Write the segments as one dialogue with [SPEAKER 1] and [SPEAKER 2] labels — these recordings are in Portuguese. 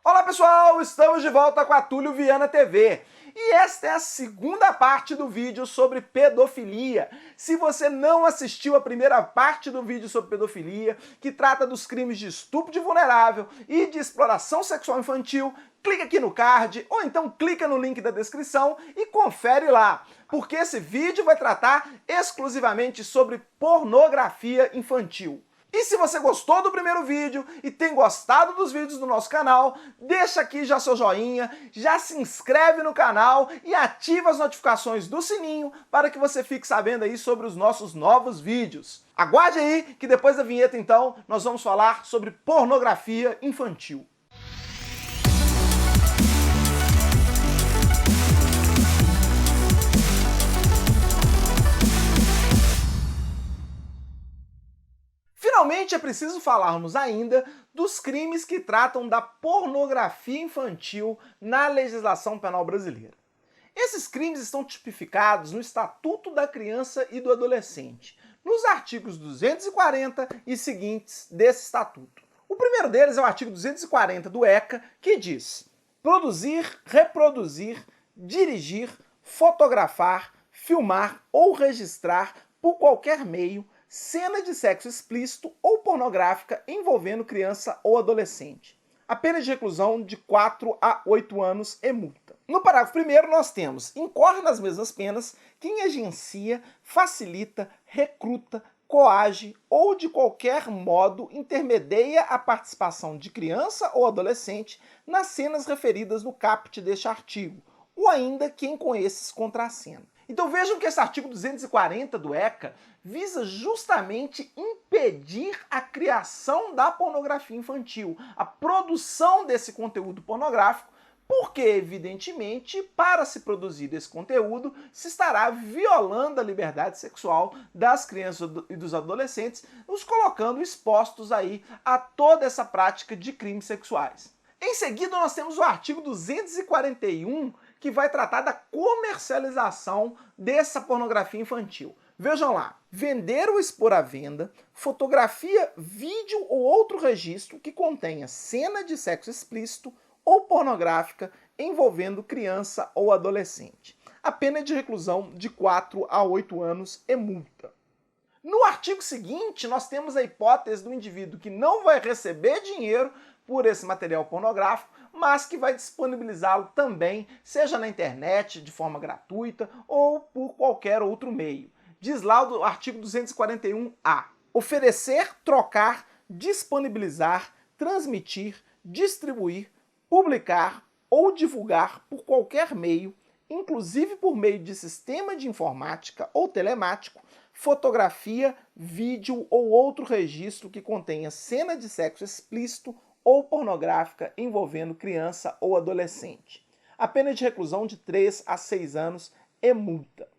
[SPEAKER 1] Olá pessoal, estamos de volta com a Túlio Viana TV. E esta é a segunda parte do vídeo sobre pedofilia. Se você não assistiu a primeira parte do vídeo sobre pedofilia, que trata dos crimes de estupro de vulnerável e de exploração sexual infantil, clica aqui no card ou então clica no link da descrição e confere lá, porque esse vídeo vai tratar exclusivamente sobre pornografia infantil. E se você gostou do primeiro vídeo e tem gostado dos vídeos do nosso canal, deixa aqui já seu joinha, já se inscreve no canal e ativa as notificações do sininho para que você fique sabendo aí sobre os nossos novos vídeos. Aguarde aí que depois da vinheta então nós vamos falar sobre pornografia infantil. Finalmente é preciso falarmos ainda dos crimes que tratam da pornografia infantil na legislação penal brasileira. Esses crimes estão tipificados no Estatuto da Criança e do Adolescente, nos artigos 240 e seguintes desse estatuto. O primeiro deles é o artigo 240 do ECA, que diz: produzir, reproduzir, dirigir, fotografar, filmar ou registrar por qualquer meio cena de sexo explícito ou pornográfica envolvendo criança ou adolescente. A pena de reclusão de 4 a 8 anos e multa. No parágrafo 1º nós temos: incorre nas mesmas penas quem agencia, facilita, recruta, coage ou de qualquer modo intermedia a participação de criança ou adolescente nas cenas referidas no caput deste artigo, ou ainda quem com esses contracena. Então vejam que esse artigo 240 do ECA visa justamente impedir a criação da pornografia infantil, a produção desse conteúdo pornográfico, porque, evidentemente, para se produzir esse conteúdo, se estará violando a liberdade sexual das crianças e dos adolescentes, os colocando expostos aí a toda essa prática de crimes sexuais. Em seguida, nós temos o artigo 241, que vai tratar da comercialização dessa pornografia infantil. Vejam lá: vender ou expor à venda fotografia, vídeo ou outro registro que contenha cena de sexo explícito ou pornográfica envolvendo criança ou adolescente. A pena é de reclusão de 4 a 8 anos e multa. No artigo seguinte, nós temos a hipótese do indivíduo que não vai receber dinheiro por esse material pornográfico, mas que vai disponibilizá-lo também, seja na internet, de forma gratuita, ou por qualquer outro meio. Diz lá o artigo 241-A: oferecer, trocar, disponibilizar, transmitir, distribuir, publicar ou divulgar por qualquer meio, inclusive por meio de sistema de informática ou telemático, fotografia, vídeo ou outro registro que contenha cena de sexo explícito ou pornográfica envolvendo criança ou adolescente. A pena de reclusão de 3 a 6 anos e multa.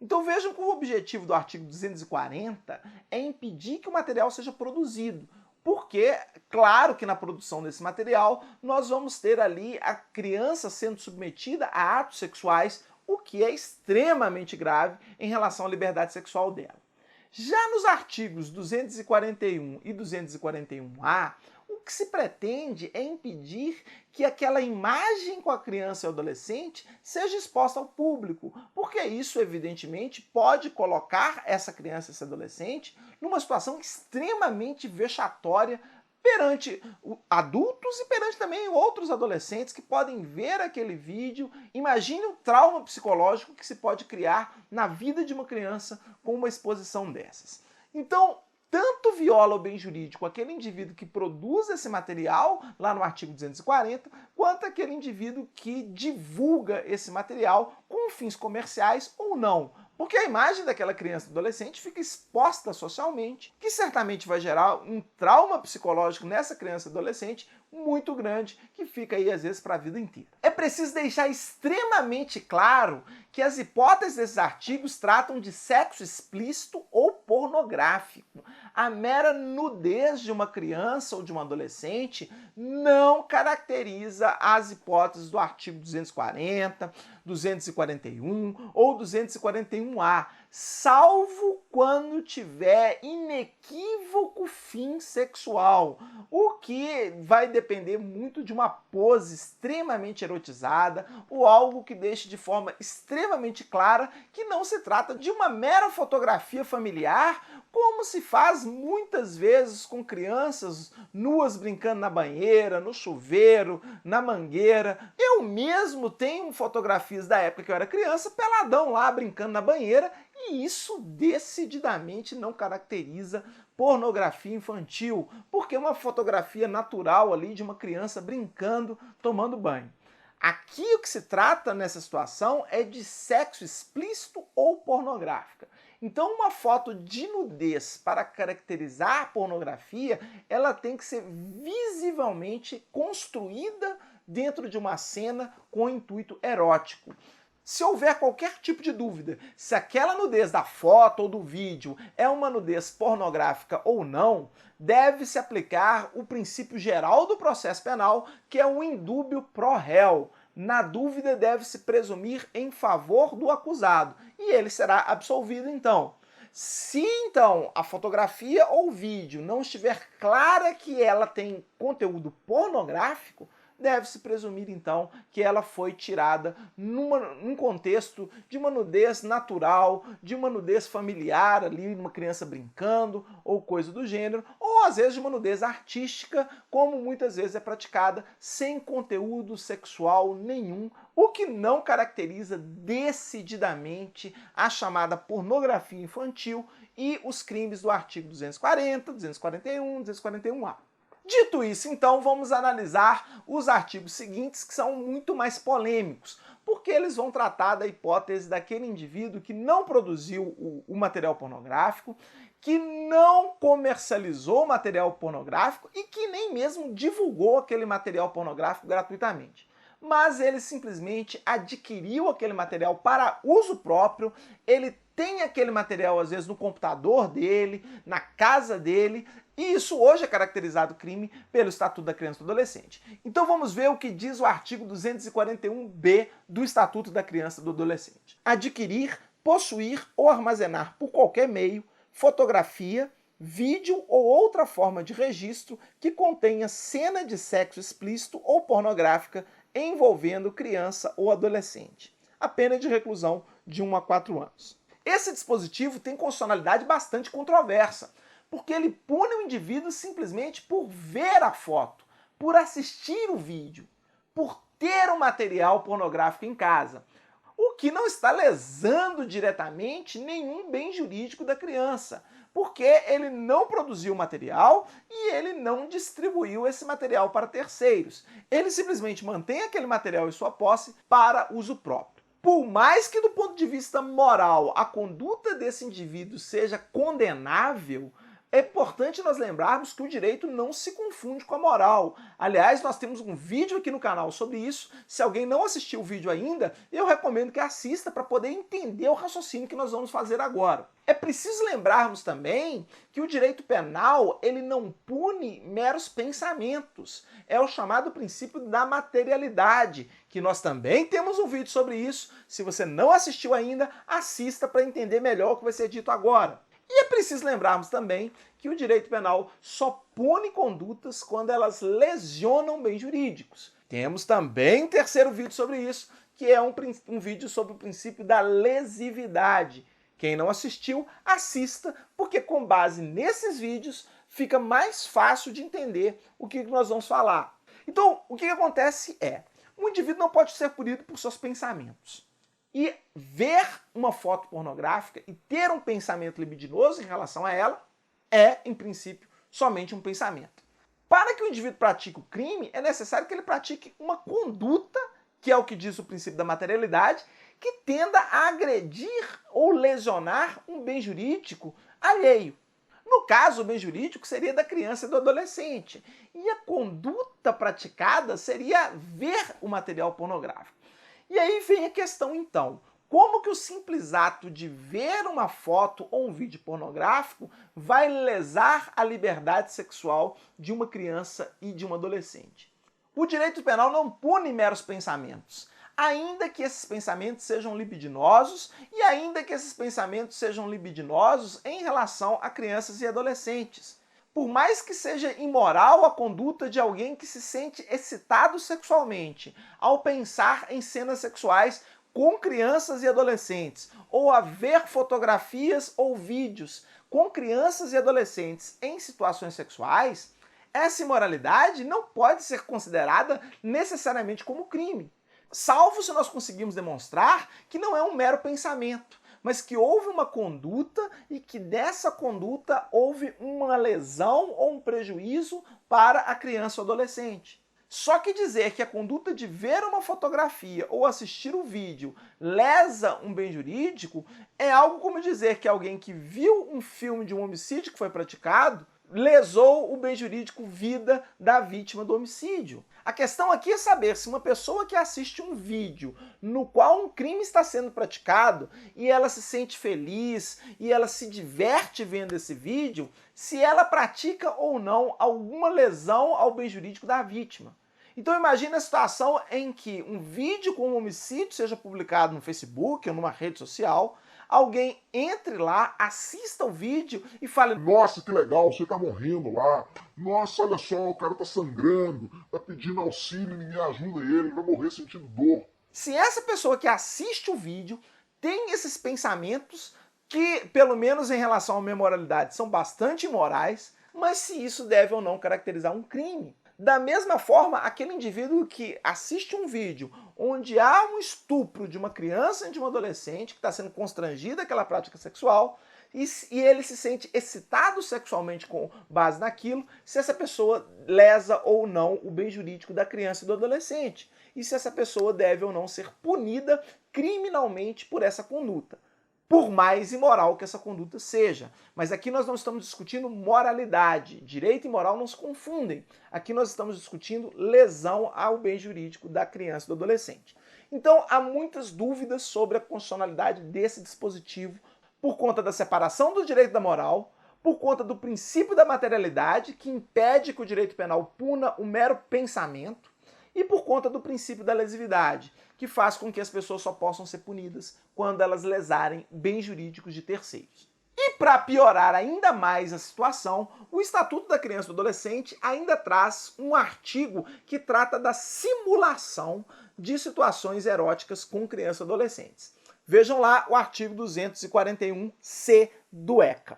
[SPEAKER 1] Então vejam que o objetivo do artigo 240 é impedir que o material seja produzido, porque, claro que na produção desse material, nós vamos ter ali a criança sendo submetida a atos sexuais, o que é extremamente grave em relação à liberdade sexual dela. Já nos artigos 241 e 241-A, o que se pretende é impedir que aquela imagem com a criança e o adolescente seja exposta ao público, porque isso, evidentemente, pode colocar essa criança e esse adolescente numa situação extremamente vexatória perante adultos e perante também outros adolescentes que podem ver aquele vídeo. Imagine o trauma psicológico que se pode criar na vida de uma criança com uma exposição dessas. Então, tanto viola o bem jurídico aquele indivíduo que produz esse material, lá no artigo 240, quanto aquele indivíduo que divulga esse material com fins comerciais ou não. Porque a imagem daquela criança e adolescente fica exposta socialmente, que certamente vai gerar um trauma psicológico nessa criança e adolescente muito grande, que fica aí às vezes para a vida inteira. É preciso deixar extremamente claro que as hipóteses desses artigos tratam de sexo explícito ou pornográfico. A mera nudez de uma criança ou de um adolescente não caracteriza as hipóteses do artigo 240, 241 ou 241-A. salvo quando tiver inequívoco fim sexual, o que vai depender muito de uma pose extremamente erotizada ou algo que deixe de forma extremamente clara que não se trata de uma mera fotografia familiar, como se faz muitas vezes com crianças nuas brincando na banheira, no chuveiro, na mangueira. Eu mesmo tenho fotografias da época que eu era criança, peladão lá brincando na banheira, e isso decididamente não caracteriza pornografia infantil, porque é uma fotografia natural ali de uma criança brincando, tomando banho. Aqui o que se trata nessa situação é de sexo explícito ou pornográfica. Então uma foto de nudez para caracterizar pornografia, ela tem que ser visivelmente construída dentro de uma cena com intuito erótico. Se houver qualquer tipo de dúvida se aquela nudez da foto ou do vídeo é uma nudez pornográfica ou não, deve-se aplicar o princípio geral do processo penal, que é o indúbio pro réu. Na dúvida, deve-se presumir em favor do acusado, e ele será absolvido então. Se então a fotografia ou vídeo não estiver clara que ela tem conteúdo pornográfico, deve-se presumir então que ela foi tirada num contexto de uma nudez natural, de uma nudez familiar, ali uma criança brincando ou coisa do gênero, ou às vezes de uma nudez artística, como muitas vezes é praticada sem conteúdo sexual nenhum, o que não caracteriza decididamente a chamada pornografia infantil e os crimes do artigo 240, 241, 241-A. Dito isso, então, vamos analisar os artigos seguintes, que são muito mais polêmicos, porque eles vão tratar da hipótese daquele indivíduo que não produziu o material pornográfico, que não comercializou o material pornográfico e que nem mesmo divulgou aquele material pornográfico gratuitamente. Mas ele simplesmente adquiriu aquele material para uso próprio, ele tem aquele material às vezes no computador dele, na casa dele, e isso hoje é caracterizado crime pelo Estatuto da Criança e do Adolescente. Então vamos ver o que diz o artigo 241-B do Estatuto da Criança e do Adolescente. Adquirir, possuir ou armazenar por qualquer meio fotografia, vídeo ou outra forma de registro que contenha cena de sexo explícito ou pornográfica envolvendo criança ou adolescente. A pena é de reclusão de 1 a 4 anos. Esse dispositivo tem constitucionalidade bastante controversa, porque ele pune o indivíduo simplesmente por ver a foto, por assistir o vídeo, por ter o material pornográfico em casa, o que não está lesando diretamente nenhum bem jurídico da criança, porque ele não produziu o material e ele não distribuiu esse material para terceiros. Ele simplesmente mantém aquele material em sua posse para uso próprio. Por mais que do ponto de vista moral a conduta desse indivíduo seja condenável, é importante nós lembrarmos que o direito não se confunde com a moral. Aliás, nós temos um vídeo aqui no canal sobre isso. Se alguém não assistiu o vídeo ainda, eu recomendo que assista para poder entender o raciocínio que nós vamos fazer agora. É preciso lembrarmos também que o direito penal ele não pune meros pensamentos. É o chamado princípio da materialidade, que nós também temos um vídeo sobre isso. Se você não assistiu ainda, assista para entender melhor o que vai ser dito agora. E é preciso lembrarmos também que o direito penal só pune condutas quando elas lesionam bens jurídicos. Temos também um terceiro vídeo sobre isso, que é um vídeo sobre o princípio da lesividade. Quem não assistiu, assista, porque com base nesses vídeos fica mais fácil de entender o que nós vamos falar. Então, o que acontece é, o indivíduo não pode ser punido por seus pensamentos. E ver uma foto pornográfica e ter um pensamento libidinoso em relação a ela é, em princípio, somente um pensamento. Para que o indivíduo pratique o crime, é necessário que ele pratique uma conduta, que é o que diz o princípio da materialidade, que tenda a agredir ou lesionar um bem jurídico alheio. No caso, o bem jurídico seria da criança e do adolescente. E a conduta praticada seria ver o material pornográfico. E aí vem a questão então, como que o simples ato de ver uma foto ou um vídeo pornográfico vai lesar a liberdade sexual de uma criança e de um adolescente? O direito penal não pune meros pensamentos. ainda que esses pensamentos sejam libidinosos e ainda que esses pensamentos sejam libidinosos em relação a crianças e adolescentes. Por mais que seja imoral a conduta de alguém que se sente excitado sexualmente ao pensar em cenas sexuais com crianças e adolescentes, ou a ver fotografias ou vídeos com crianças e adolescentes em situações sexuais, essa imoralidade não pode ser considerada necessariamente como crime, salvo se nós conseguirmos demonstrar que não é um mero pensamento, mas que houve uma conduta e que dessa conduta houve uma lesão ou um prejuízo para a criança ou adolescente. Só que dizer que a conduta de ver uma fotografia ou assistir o vídeo lesa um bem jurídico é algo como dizer que alguém que viu um filme de um homicídio que foi praticado lesou o bem jurídico vida da vítima do homicídio. A questão aqui é saber se uma pessoa que assiste um vídeo no qual um crime está sendo praticado e ela se sente feliz e ela se diverte vendo esse vídeo, se ela pratica ou não alguma lesão ao bem jurídico da vítima. Então imagine a situação em que um vídeo com um homicídio seja publicado no Facebook ou numa rede social, alguém entre lá, assista o vídeo e fale:
[SPEAKER 2] nossa, que legal, você tá morrendo lá. Nossa, olha só, o cara tá sangrando, tá pedindo auxílio, ninguém ajuda ele vai morrer sentindo dor.
[SPEAKER 1] Se essa pessoa que assiste o vídeo tem esses pensamentos que, pelo menos em relação à memoralidade, são bastante imorais, mas se isso deve ou não caracterizar um crime. Da mesma forma, aquele indivíduo que assiste um vídeo onde há um estupro de uma criança e de um adolescente que está sendo constrangida àquela prática sexual e ele se sente excitado sexualmente com base naquilo, se essa pessoa lesa ou não o bem jurídico da criança e do adolescente e se essa pessoa deve ou não ser punida criminalmente por essa conduta, por mais imoral que essa conduta seja. Mas aqui nós não estamos discutindo moralidade. Direito e moral não se confundem. Aqui nós estamos discutindo lesão ao bem jurídico da criança e do adolescente. Então há muitas dúvidas sobre a constitucionalidade desse dispositivo por conta da separação do direito da moral, por conta do princípio da materialidade, que impede que o direito penal puna o mero pensamento, e por conta do princípio da lesividade, que faz com que as pessoas só possam ser punidas quando elas lesarem bens jurídicos de terceiros. E para piorar ainda mais a situação, o Estatuto da Criança e do Adolescente ainda traz um artigo que trata da simulação de situações eróticas com crianças e adolescentes. Vejam lá o artigo 241-C do ECA.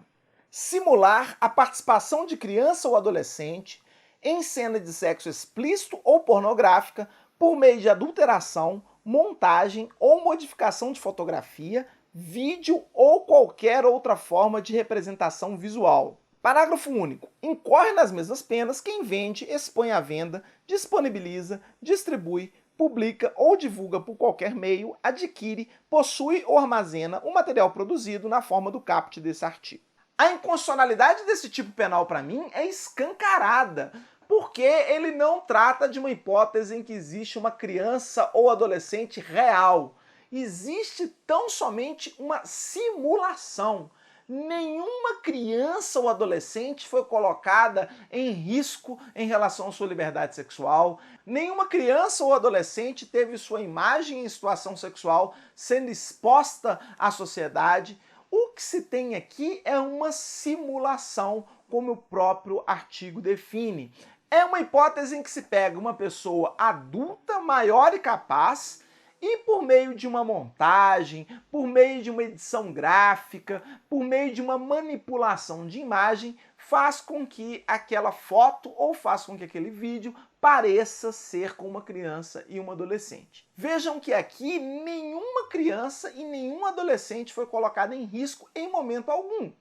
[SPEAKER 1] Simular a participação de criança ou adolescente em cena de sexo explícito ou pornográfica por meio de adulteração, montagem ou modificação de fotografia, vídeo ou qualquer outra forma de representação visual. Parágrafo único. Incorre nas mesmas penas quem vende, expõe à venda, disponibiliza, distribui, publica ou divulga por qualquer meio, adquire, possui ou armazena o material produzido na forma do caput desse artigo. A inconstitucionalidade desse tipo penal, para mim, é escancarada, porque ele não trata de uma hipótese em que existe uma criança ou adolescente real. Existe tão somente uma simulação. Nenhuma criança ou adolescente foi colocada em risco em relação à sua liberdade sexual. Nenhuma criança ou adolescente teve sua imagem em situação sexual sendo exposta à sociedade. O que se tem aqui é uma simulação, como o próprio artigo define. É uma hipótese em que se pega uma pessoa adulta, maior e capaz, e por meio de uma montagem, por meio de uma edição gráfica, por meio de uma manipulação de imagem, faz com que aquela foto ou faz com que aquele vídeo pareça ser com uma criança e uma adolescente. Vejam que aqui nenhuma criança e nenhum adolescente foi colocado em risco em momento algum.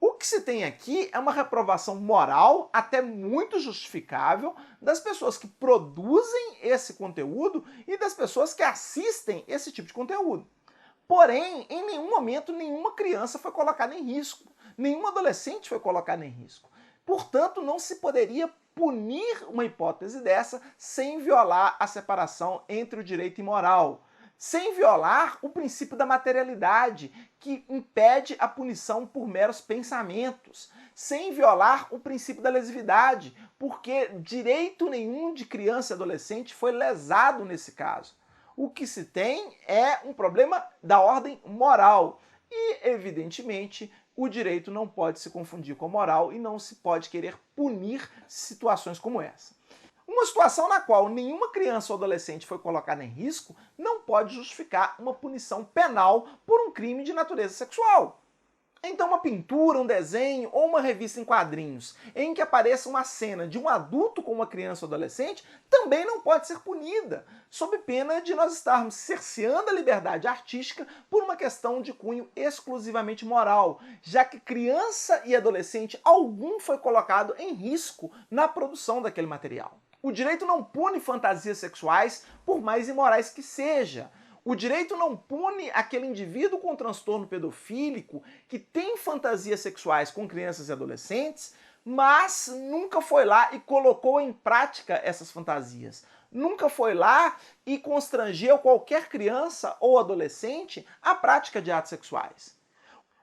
[SPEAKER 1] O que se tem aqui é uma reprovação moral, até muito justificável, das pessoas que produzem esse conteúdo e das pessoas que assistem esse tipo de conteúdo. Porém, em nenhum momento, nenhuma criança foi colocada em risco, nenhum adolescente foi colocado em risco. Portanto, não se poderia punir uma hipótese dessa sem violar a separação entre o direito e moral, sem violar o princípio da materialidade, que impede a punição por meros pensamentos, sem violar o princípio da lesividade, porque direito nenhum de criança e adolescente foi lesado nesse caso. O que se tem é um problema da ordem moral e, evidentemente, o direito não pode se confundir com a moral e não se pode querer punir situações como essa. Uma situação na qual nenhuma criança ou adolescente foi colocada em risco não pode justificar uma punição penal por um crime de natureza sexual. Então uma pintura, um desenho ou uma revista em quadrinhos em que apareça uma cena de um adulto com uma criança ou adolescente também não pode ser punida, sob pena de nós estarmos cerceando a liberdade artística por uma questão de cunho exclusivamente moral, já que criança e adolescente algum foi colocado em risco na produção daquele material. O direito não pune fantasias sexuais, por mais imorais que seja. O direito não pune aquele indivíduo com transtorno pedofílico que tem fantasias sexuais com crianças e adolescentes, mas nunca foi lá e colocou em prática essas fantasias. Nunca foi lá e constrangeu qualquer criança ou adolescente à prática de atos sexuais.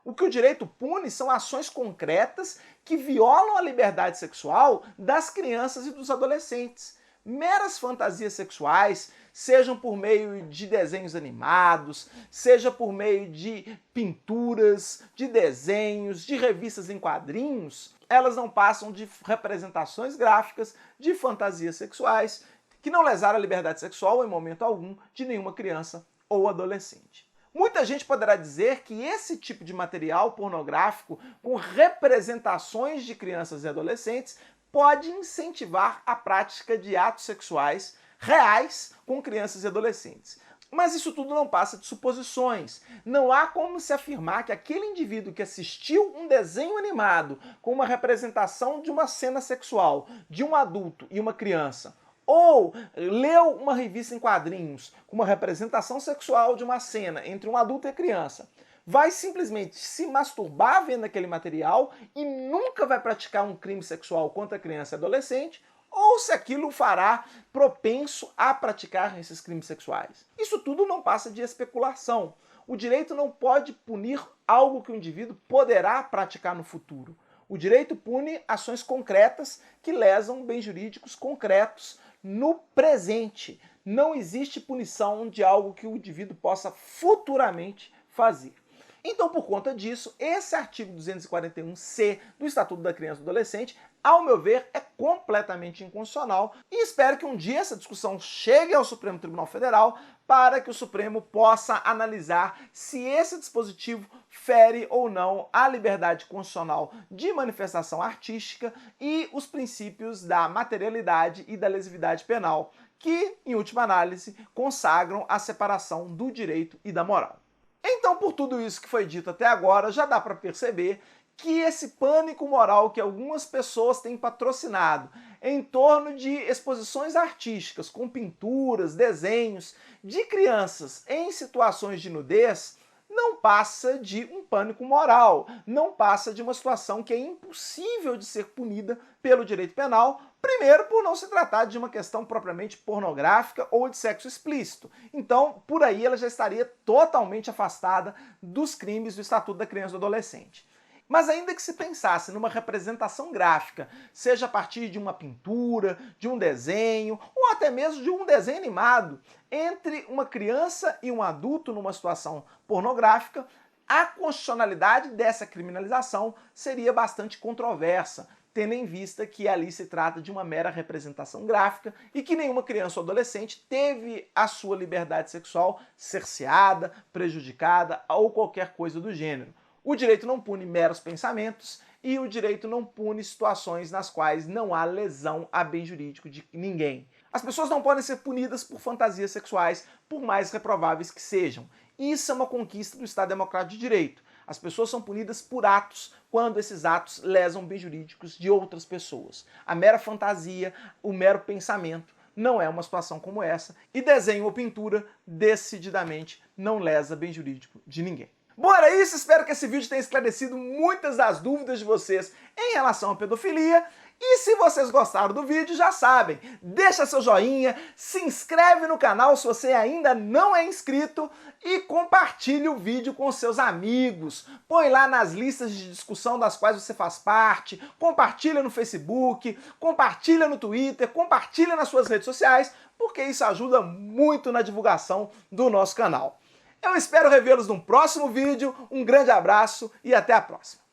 [SPEAKER 1] O que o direito pune são ações concretas que violam a liberdade sexual das crianças e dos adolescentes. Meras fantasias sexuais, sejam por meio de desenhos animados, seja por meio de pinturas, de desenhos, de revistas em quadrinhos, elas não passam de representações gráficas de fantasias sexuais que não lesaram a liberdade sexual em momento algum de nenhuma criança ou adolescente. Muita gente poderá dizer que esse tipo de material pornográfico com representações de crianças e adolescentes pode incentivar a prática de atos sexuais reais com crianças e adolescentes. Mas isso tudo não passa de suposições. Não há como se afirmar que aquele indivíduo que assistiu um desenho animado com uma representação de uma cena sexual de um adulto e uma criança, ou leu uma revista em quadrinhos com uma representação sexual de uma cena entre um adulto e a criança, vai simplesmente se masturbar vendo aquele material e nunca vai praticar um crime sexual contra criança e adolescente, ou se aquilo o fará propenso a praticar esses crimes sexuais. Isso tudo não passa de especulação. O direito não pode punir algo que o indivíduo poderá praticar no futuro. O direito pune ações concretas que lesam bens jurídicos concretos no presente. Não existe punição de algo que o indivíduo possa futuramente fazer. Então, por conta disso, esse artigo 241-C do Estatuto da Criança e do Adolescente, ao meu ver, é completamente inconstitucional e espero que um dia essa discussão chegue ao Supremo Tribunal Federal para que o Supremo possa analisar se esse dispositivo fere ou não a liberdade constitucional de manifestação artística e os princípios da materialidade e da lesividade penal, que, em última análise, consagram a separação do direito e da moral. Então, por tudo isso que foi dito até agora, já dá para perceber que esse pânico moral que algumas pessoas têm patrocinado em torno de exposições artísticas com pinturas, desenhos de crianças em situações de nudez não passa de um pânico moral, não passa de uma situação que é impossível de ser punida pelo direito penal, primeiro por não se tratar de uma questão propriamente pornográfica ou de sexo explícito. Então, por aí ela já estaria totalmente afastada dos crimes do Estatuto da Criança e do Adolescente. Mas ainda que se pensasse numa representação gráfica, seja a partir de uma pintura, de um desenho, ou até mesmo de um desenho animado, entre uma criança e um adulto numa situação pornográfica, a constitucionalidade dessa criminalização seria bastante controversa, tendo em vista que ali se trata de uma mera representação gráfica e que nenhuma criança ou adolescente teve a sua liberdade sexual cerceada, prejudicada ou qualquer coisa do gênero. O direito não pune meros pensamentos e o direito não pune situações nas quais não há lesão a bem jurídico de ninguém. As pessoas não podem ser punidas por fantasias sexuais, por mais reprováveis que sejam. Isso é uma conquista do Estado Democrático de Direito. As pessoas são punidas por atos quando esses atos lesam bens jurídicos de outras pessoas. A mera fantasia, o mero pensamento, não é uma situação como essa. E desenho ou pintura, decididamente, não lesa bem jurídico de ninguém. Bom, era isso. Espero que esse vídeo tenha esclarecido muitas das dúvidas de vocês em relação à pedofilia. E se vocês gostaram do vídeo, já sabem, deixa seu joinha, se inscreve no canal se você ainda não é inscrito e compartilhe o vídeo com seus amigos. Põe lá nas listas de discussão das quais você faz parte, compartilha no Facebook, compartilha no Twitter, compartilha nas suas redes sociais, porque isso ajuda muito na divulgação do nosso canal. Eu espero revê-los num próximo vídeo, um grande abraço e até a próxima.